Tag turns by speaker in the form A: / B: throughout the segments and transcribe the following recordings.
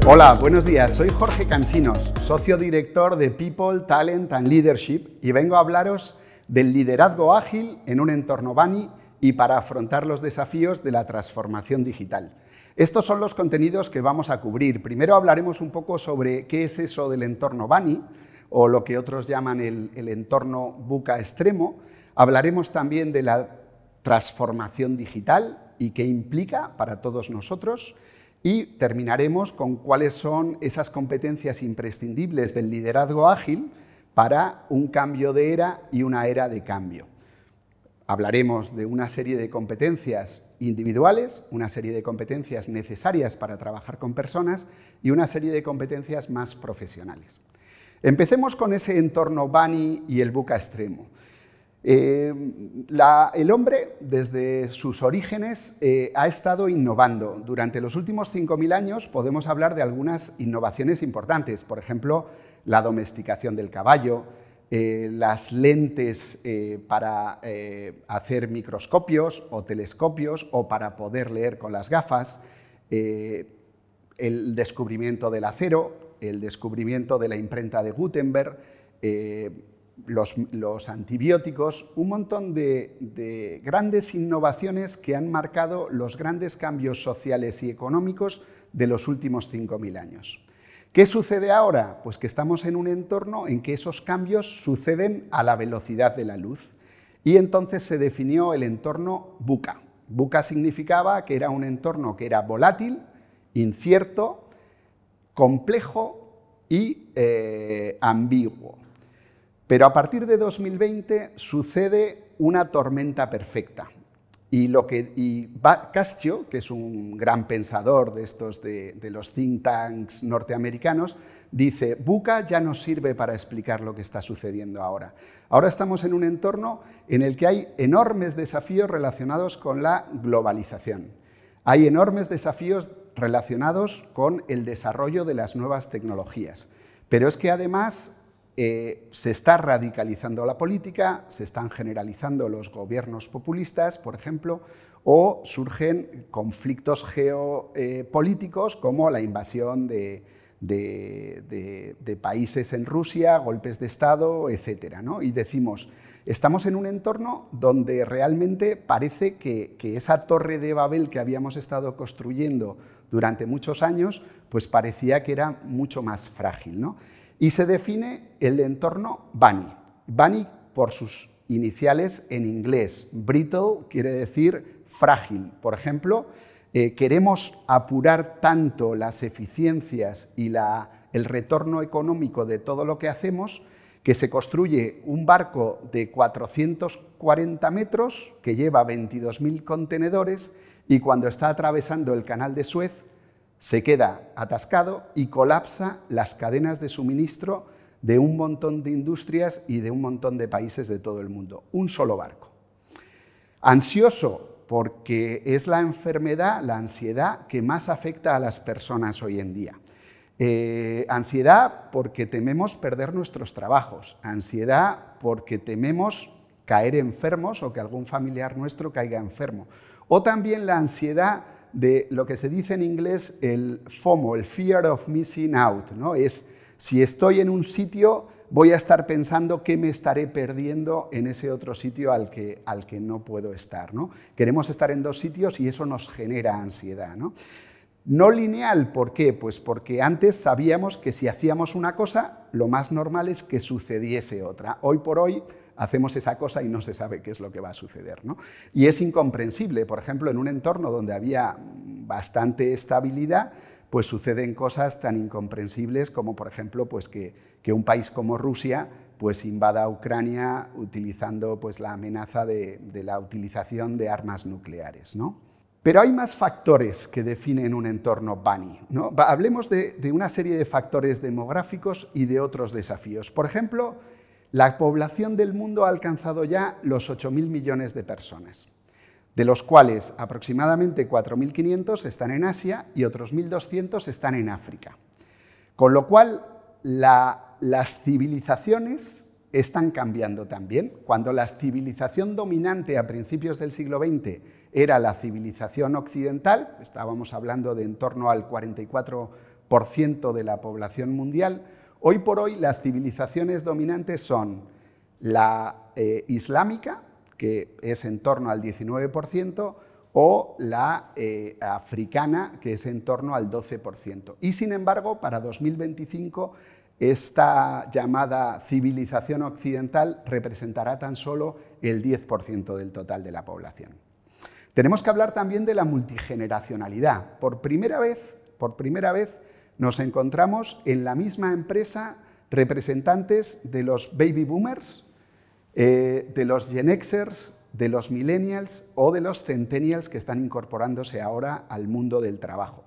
A: Hola, buenos días. Soy Jorge Cansinos, socio director de People, Talent and Leadership, y vengo a hablaros del liderazgo ágil en un entorno BANI y para afrontar los desafíos de la transformación digital. Estos son los contenidos que vamos a cubrir. Primero hablaremos un poco sobre qué es eso del entorno BANI, o lo que otros llaman el entorno VUCA extremo. Hablaremos también de la transformación digital y qué implica para todos nosotros. Y terminaremos con cuáles son esas competencias imprescindibles del liderazgo ágil para un cambio de era y una era de cambio. Hablaremos de una serie de competencias individuales, una serie de competencias necesarias para trabajar con personas y una serie de competencias más profesionales. Empecemos con ese entorno BANI y el VUCA extremo. El hombre, desde sus orígenes, ha estado innovando. Durante los últimos 5.000 años podemos hablar de algunas innovaciones importantes, por ejemplo, la domesticación del caballo, las lentes para hacer microscopios o telescopios o para poder leer con las gafas, el descubrimiento del acero, el descubrimiento de la imprenta de Gutenberg, los antibióticos, un montón de grandes innovaciones que han marcado los grandes cambios sociales y económicos de los últimos 5.000 años. ¿Qué sucede ahora? Pues que estamos en un entorno en que esos cambios suceden a la velocidad de la luz y entonces se definió el entorno VUCA. VUCA significaba que era un entorno que era volátil, incierto, complejo y ambiguo. Pero a partir de 2020 sucede una tormenta perfecta. Y Castio, que es un gran pensador de estos de los think tanks norteamericanos, dice: VUCA ya no sirve para explicar lo que está sucediendo ahora. Ahora estamos en un entorno en el que hay enormes desafíos relacionados con la globalización. Hay enormes desafíos relacionados con el desarrollo de las nuevas tecnologías. Pero es que además se está radicalizando la política, se están generalizando los gobiernos populistas, por ejemplo, o surgen conflictos geopolíticos como la invasión de países en Rusia, golpes de Estado, etc., ¿no? Y decimos, estamos en un entorno donde realmente parece que esa torre de Babel que habíamos estado construyendo durante muchos años, pues parecía que era mucho más frágil, ¿no? Y se define el entorno BANI. BANI por sus iniciales en inglés. Brittle quiere decir frágil. Por ejemplo, queremos apurar tanto las eficiencias y el retorno económico de todo lo que hacemos que se construye un barco de 440 metros que lleva 22.000 contenedores y cuando está atravesando el canal de Suez se queda atascado y colapsa las cadenas de suministro de un montón de industrias y de un montón de países de todo el mundo. Un solo barco. Ansioso, porque es la enfermedad, la ansiedad, que más afecta a las personas hoy en día. Ansiedad porque tememos perder nuestros trabajos. Ansiedad porque tememos caer enfermos o que algún familiar nuestro caiga enfermo. O también la ansiedad de lo que se dice en inglés el FOMO, el Fear of Missing Out, ¿no? Es, si estoy en un sitio, voy a estar pensando qué me estaré perdiendo en ese otro sitio al que no puedo estar, ¿no? Queremos estar en dos sitios y eso nos genera ansiedad, ¿no? No lineal, ¿por qué? Pues porque antes sabíamos que si hacíamos una cosa, lo más normal es que sucediese otra. Hoy por hoy hacemos esa cosa y no se sabe qué es lo que va a suceder, ¿no? Y es incomprensible, por ejemplo, en un entorno donde había bastante estabilidad, pues suceden cosas tan incomprensibles como, por ejemplo, pues que un país como Rusia pues invada Ucrania utilizando pues la amenaza de la utilización de armas nucleares, ¿no? Pero hay más factores que definen un entorno BANI, ¿no? Hablemos de una serie de factores demográficos y de otros desafíos. Por ejemplo, la población del mundo ha alcanzado ya los 8.000 millones de personas, de los cuales aproximadamente 4.500 están en Asia y otros 1.200 están en África. Con lo cual, las civilizaciones están cambiando también. Cuando la civilización dominante a principios del siglo XX era la civilización occidental, estábamos hablando de en torno al 44 4% de la población mundial. Hoy por hoy las civilizaciones dominantes son la islámica, que es en torno al 19%, o la africana, que es en torno al 12%. Y sin embargo, para 2025, esta llamada civilización occidental representará tan solo el 10% del total de la población. Tenemos que hablar también de la multigeneracionalidad. Por primera vez nos encontramos en la misma empresa representantes de los baby boomers, de los Gen Xers, de los millennials o de los centennials que están incorporándose ahora al mundo del trabajo.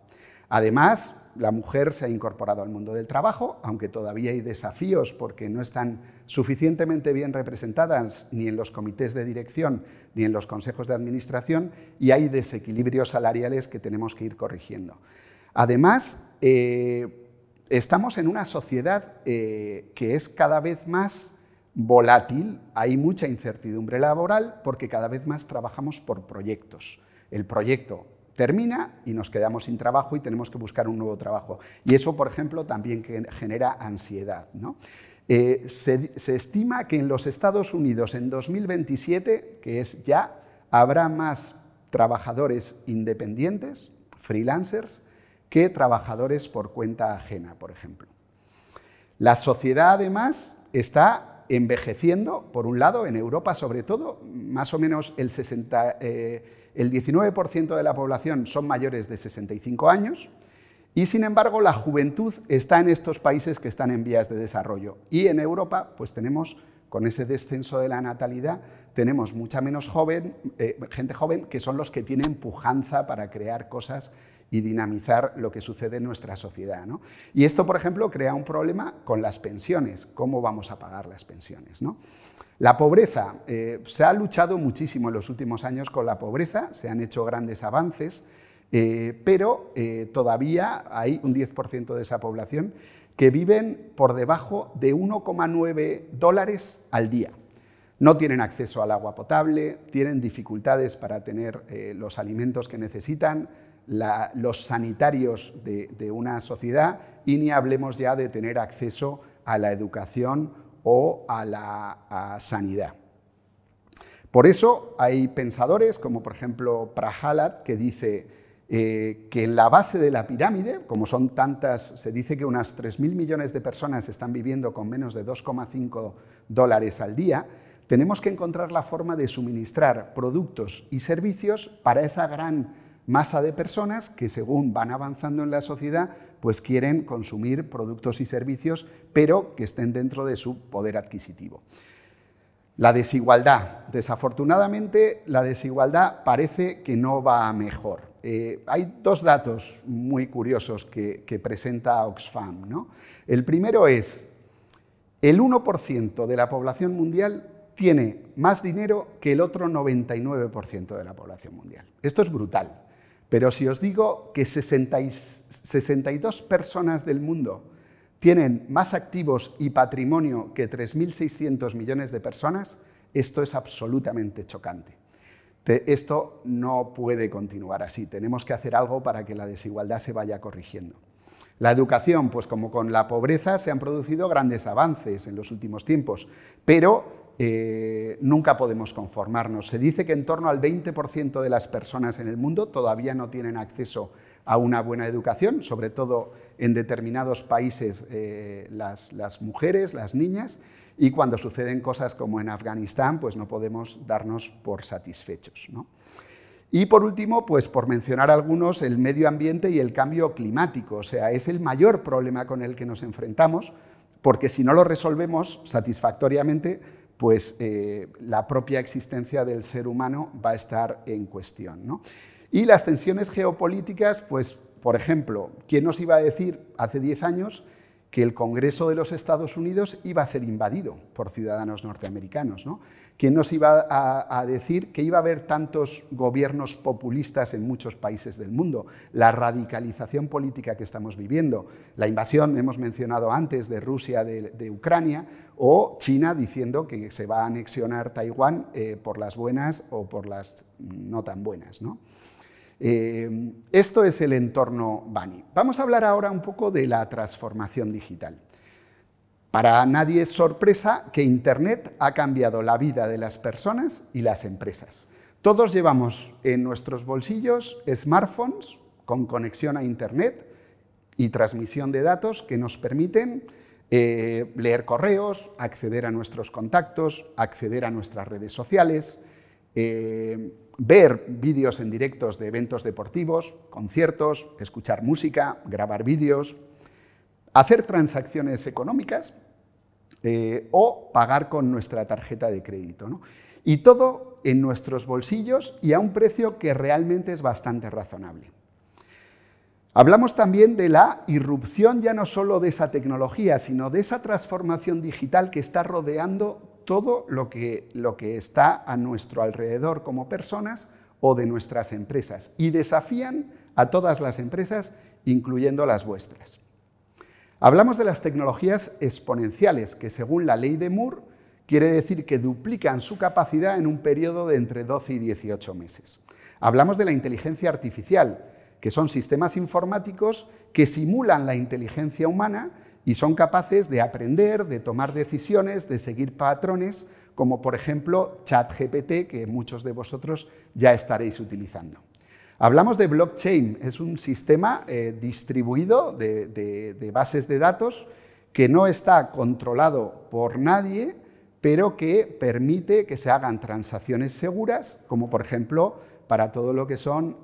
A: Además, la mujer se ha incorporado al mundo del trabajo, aunque todavía hay desafíos porque no están suficientemente bien representadas ni en los comités de dirección ni en los consejos de administración, y hay desequilibrios salariales que tenemos que ir corrigiendo. Además, estamos en una sociedad que es cada vez más volátil, hay mucha incertidumbre laboral porque cada vez más trabajamos por proyectos. El proyecto termina y nos quedamos sin trabajo y tenemos que buscar un nuevo trabajo. Y eso, por ejemplo, también genera ansiedad, ¿no? Se estima que en los Estados Unidos en 2027, que es ya, habrá más trabajadores independientes, freelancers, que trabajadores por cuenta ajena, por ejemplo. La sociedad, además, está envejeciendo, por un lado, en Europa sobre todo, más o menos el 19% de la población son mayores de 65 años, y sin embargo la juventud está en estos países que están en vías de desarrollo. Y en Europa, pues tenemos, con ese descenso de la natalidad, tenemos mucha menos gente joven, que son los que tienen pujanza para crear cosas y dinamizar lo que sucede en nuestra sociedad, ¿no? Y esto, por ejemplo, crea un problema con las pensiones. ¿Cómo vamos a pagar las pensiones, ¿no? La pobreza. Se ha luchado muchísimo en los últimos años con la pobreza, se han hecho grandes avances, pero todavía hay un 10% de esa población que viven por debajo de $1,9 al día. No tienen acceso al agua potable, tienen dificultades para tener los alimentos que necesitan, los sanitarios de una sociedad, y ni hablemos ya de tener acceso a la educación o a la sanidad. Por eso hay pensadores como por ejemplo Prahalad, que dice que en la base de la pirámide, como son tantas, se dice que unas 3.000 millones de personas están viviendo con menos de $2,5 al día, tenemos que encontrar la forma de suministrar productos y servicios para esa gran masa de personas que, según van avanzando en la sociedad, pues quieren consumir productos y servicios, pero que estén dentro de su poder adquisitivo. La desigualdad. Desafortunadamente, la desigualdad parece que no va a mejor. Hay dos datos muy curiosos que presenta Oxfam, ¿no? El primero es, el 1% de la población mundial tiene más dinero que el otro 99% de la población mundial. Esto es brutal. Pero si os digo que 62 personas del mundo tienen más activos y patrimonio que 3.600 millones de personas, esto es absolutamente chocante. Esto no puede continuar así. Tenemos que hacer algo para que la desigualdad se vaya corrigiendo. La educación, pues como con la pobreza, se han producido grandes avances en los últimos tiempos, pero nunca podemos conformarnos. Se dice que en torno al 20% de las personas en el mundo todavía no tienen acceso a una buena educación, sobre todo en determinados países las mujeres, las niñas, y cuando suceden cosas como en Afganistán, pues no podemos darnos por satisfechos, ¿no? Y por último, pues por mencionar algunos, el medio ambiente y el cambio climático. O sea, es el mayor problema con el que nos enfrentamos, porque si no lo resolvemos satisfactoriamente, pues la propia existencia del ser humano va a estar en cuestión, ¿no? Y las tensiones geopolíticas, pues, por ejemplo, ¿quién nos iba a decir hace 10 años que el Congreso de los Estados Unidos iba a ser invadido por ciudadanos norteamericanos, ¿no? ¿Quién nos iba a decir que iba a haber tantos gobiernos populistas en muchos países del mundo? La radicalización política que estamos viviendo, la invasión, hemos mencionado antes, de Rusia, de Ucrania, o China diciendo que se va a anexionar Taiwán por las buenas o por las no tan buenas, ¿no? Esto es el entorno Bunny. Vamos a hablar ahora un poco de la transformación digital. Para nadie es sorpresa que Internet ha cambiado la vida de las personas y las empresas. Todos llevamos en nuestros bolsillos smartphones con conexión a Internet y transmisión de datos que nos permiten leer correos, acceder a nuestros contactos, acceder a nuestras redes sociales, ver vídeos en directos de eventos deportivos, conciertos, escuchar música, grabar vídeos, hacer transacciones económicas o pagar con nuestra tarjeta de crédito, ¿no? Y todo en nuestros bolsillos y a un precio que realmente es bastante razonable. Hablamos también de la irrupción ya no solo de esa tecnología, sino de esa transformación digital que está rodeando todo lo que está a nuestro alrededor como personas o de nuestras empresas y desafían a todas las empresas, incluyendo las vuestras. Hablamos de las tecnologías exponenciales, que según la ley de Moore quiere decir que duplican su capacidad en un periodo de entre 12 y 18 meses. Hablamos de la inteligencia artificial, que son sistemas informáticos que simulan la inteligencia humana y son capaces de aprender, de tomar decisiones, de seguir patrones, como por ejemplo ChatGPT, que muchos de vosotros ya estaréis utilizando. Hablamos de blockchain, es un sistema distribuido de bases de datos que no está controlado por nadie, pero que permite que se hagan transacciones seguras, como por ejemplo para todo lo que son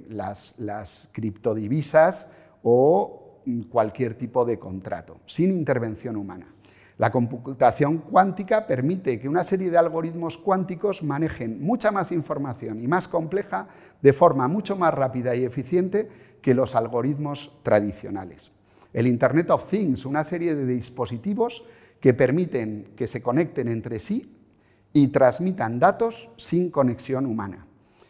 A: las criptodivisas o cualquier tipo de contrato, sin intervención humana. La computación cuántica permite que una serie de algoritmos cuánticos manejen mucha más información y más compleja de forma mucho más rápida y eficiente que los algoritmos tradicionales. El Internet of Things, una serie de dispositivos que permiten que se conecten entre sí y transmitan datos sin conexión humana.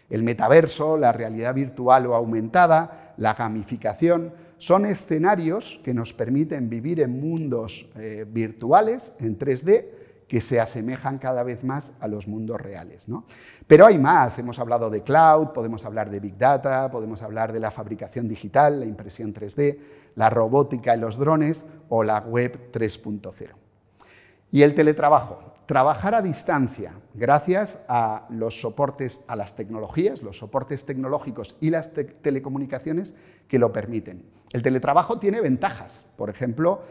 A: El metaverso, la realidad virtual o aumentada, la gamificación, son escenarios que nos permiten vivir en mundos virtuales, en 3D, que se asemejan cada vez más a los mundos reales, ¿no? Pero hay más, hemos hablado de cloud, podemos hablar de Big Data, podemos hablar de la fabricación digital, la impresión 3D, la robótica y los drones o la web 3.0. Y el teletrabajo. Trabajar a distancia, gracias a los soportes, a las tecnologías, los soportes tecnológicos y las telecomunicaciones que lo permiten. El teletrabajo tiene ventajas, por ejemplo,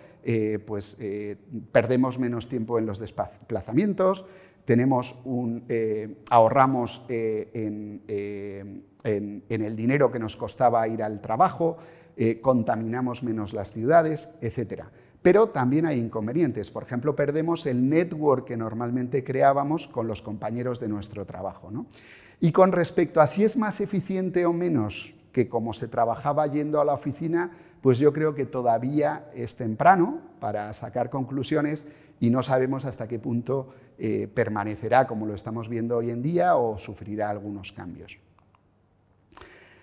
A: perdemos menos tiempo en los desplazamientos, ahorramos en el dinero que nos costaba ir al trabajo, contaminamos menos las ciudades, etc. Pero también hay inconvenientes. Por ejemplo, perdemos el network que normalmente creábamos con los compañeros de nuestro trabajo, ¿no? Y con respecto a si es más eficiente o menos que como se trabajaba yendo a la oficina, pues yo creo que todavía es temprano para sacar conclusiones y no sabemos hasta qué punto permanecerá como lo estamos viendo hoy en día o sufrirá algunos cambios.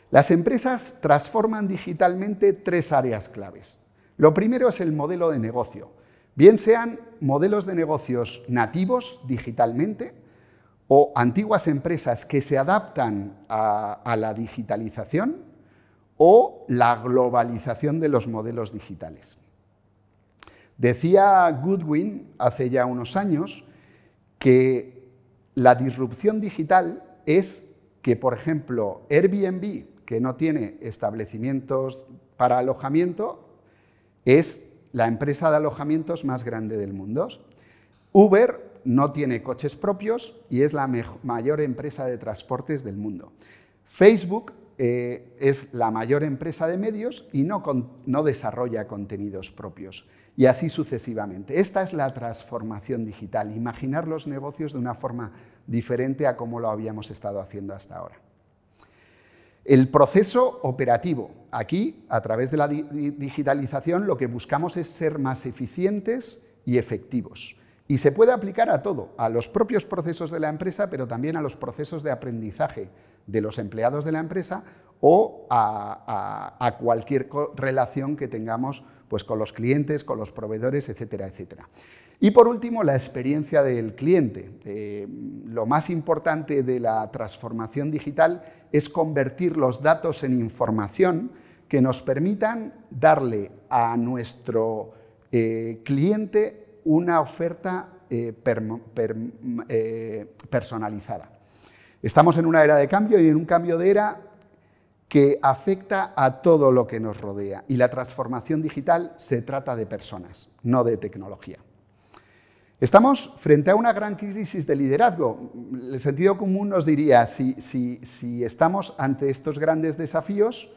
A: Las empresas transforman digitalmente 3 áreas claves. Lo primero es el modelo de negocio, bien sean modelos de negocios nativos digitalmente o antiguas empresas que se adaptan a la digitalización o la globalización de los modelos digitales. Decía Goodwin hace ya unos años que la disrupción digital es que, por ejemplo, Airbnb, que no tiene establecimientos para alojamiento, es la empresa de alojamientos más grande del mundo. Uber no tiene coches propios y es la mayor empresa de transportes del mundo. Facebook es la mayor empresa de medios y no desarrolla contenidos propios. Y así sucesivamente. Esta es la transformación digital, imaginar los negocios de una forma diferente a como lo habíamos estado haciendo hasta ahora. El proceso operativo. Aquí, a través de la digitalización, lo que buscamos es ser más eficientes y efectivos. Y se puede aplicar a todo, a los propios procesos de la empresa, pero también a los procesos de aprendizaje de los empleados de la empresa o a cualquier relación que tengamos pues, con los clientes, con los proveedores, etcétera, etcétera. Y por último, la experiencia del cliente. Lo más importante de la transformación digital es convertir los datos en información que nos permitan darle a nuestro cliente una oferta personalizada. Estamos en una era de cambio y en un cambio de era que afecta a todo lo que nos rodea. Y la transformación digital se trata de personas, no de tecnología. Estamos frente a una gran crisis de liderazgo. El sentido común nos diría, si estamos ante estos grandes desafíos,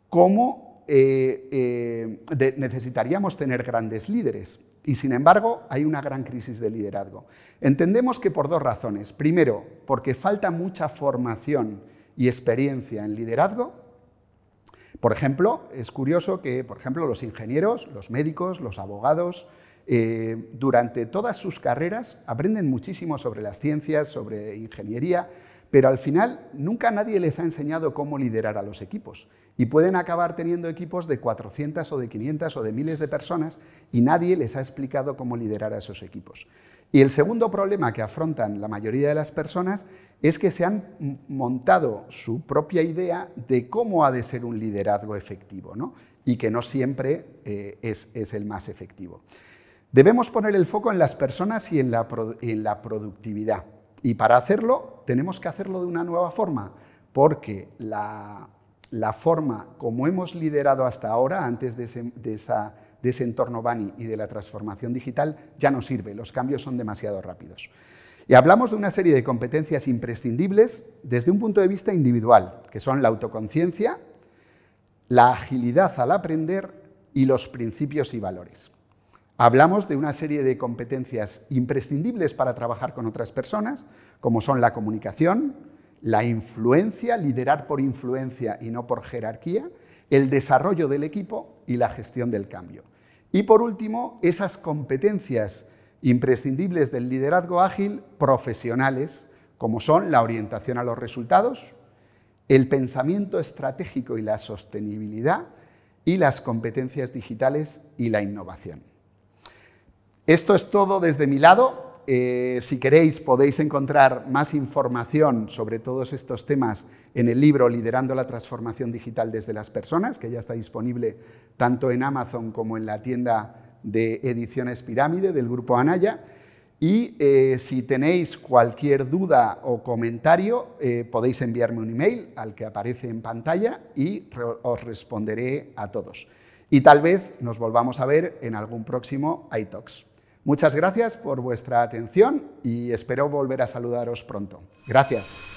A: ¿cómo necesitaríamos tener grandes líderes? Y sin embargo, hay una gran crisis de liderazgo. Entendemos que por dos razones. Primero, porque falta mucha formación y experiencia en liderazgo. Por ejemplo, es curioso que los ingenieros, los médicos, los abogados, durante todas sus carreras aprenden muchísimo sobre las ciencias, sobre ingeniería, pero al final nunca nadie les ha enseñado cómo liderar a los equipos. Y pueden acabar teniendo equipos de 400 o de 500 o de miles de personas y nadie les ha explicado cómo liderar a esos equipos. Y el segundo problema que afrontan la mayoría de las personas es que se han montado su propia idea de cómo ha de ser un liderazgo efectivo, ¿no? Y que no siempre es el más efectivo. Debemos poner el foco en las personas y en la productividad. Y para hacerlo, tenemos que hacerlo de una nueva forma, porque la forma como hemos liderado hasta ahora, antes de ese entorno Bunny y de la transformación digital, ya no sirve, los cambios son demasiado rápidos. Y hablamos de una serie de competencias imprescindibles desde un punto de vista individual, que son la autoconciencia, la agilidad al aprender y los principios y valores. Hablamos de una serie de competencias imprescindibles para trabajar con otras personas, como son la comunicación, la influencia, liderar por influencia y no por jerarquía, el desarrollo del equipo y la gestión del cambio. Y por último, esas competencias imprescindibles del liderazgo ágil profesionales, como son la orientación a los resultados, el pensamiento estratégico y la sostenibilidad, y las competencias digitales y la innovación. Esto es todo desde mi lado. Si queréis, podéis encontrar más información sobre todos estos temas en el libro Liderando la transformación digital desde las personas, que ya está disponible tanto en Amazon como en la tienda de ediciones Pirámide del Grupo Anaya. Y si tenéis cualquier duda o comentario, podéis enviarme un email al que aparece en pantalla y os responderé a todos. Y tal vez nos volvamos a ver en algún próximo iTalks. Muchas gracias por vuestra atención y espero volver a saludaros pronto. Gracias.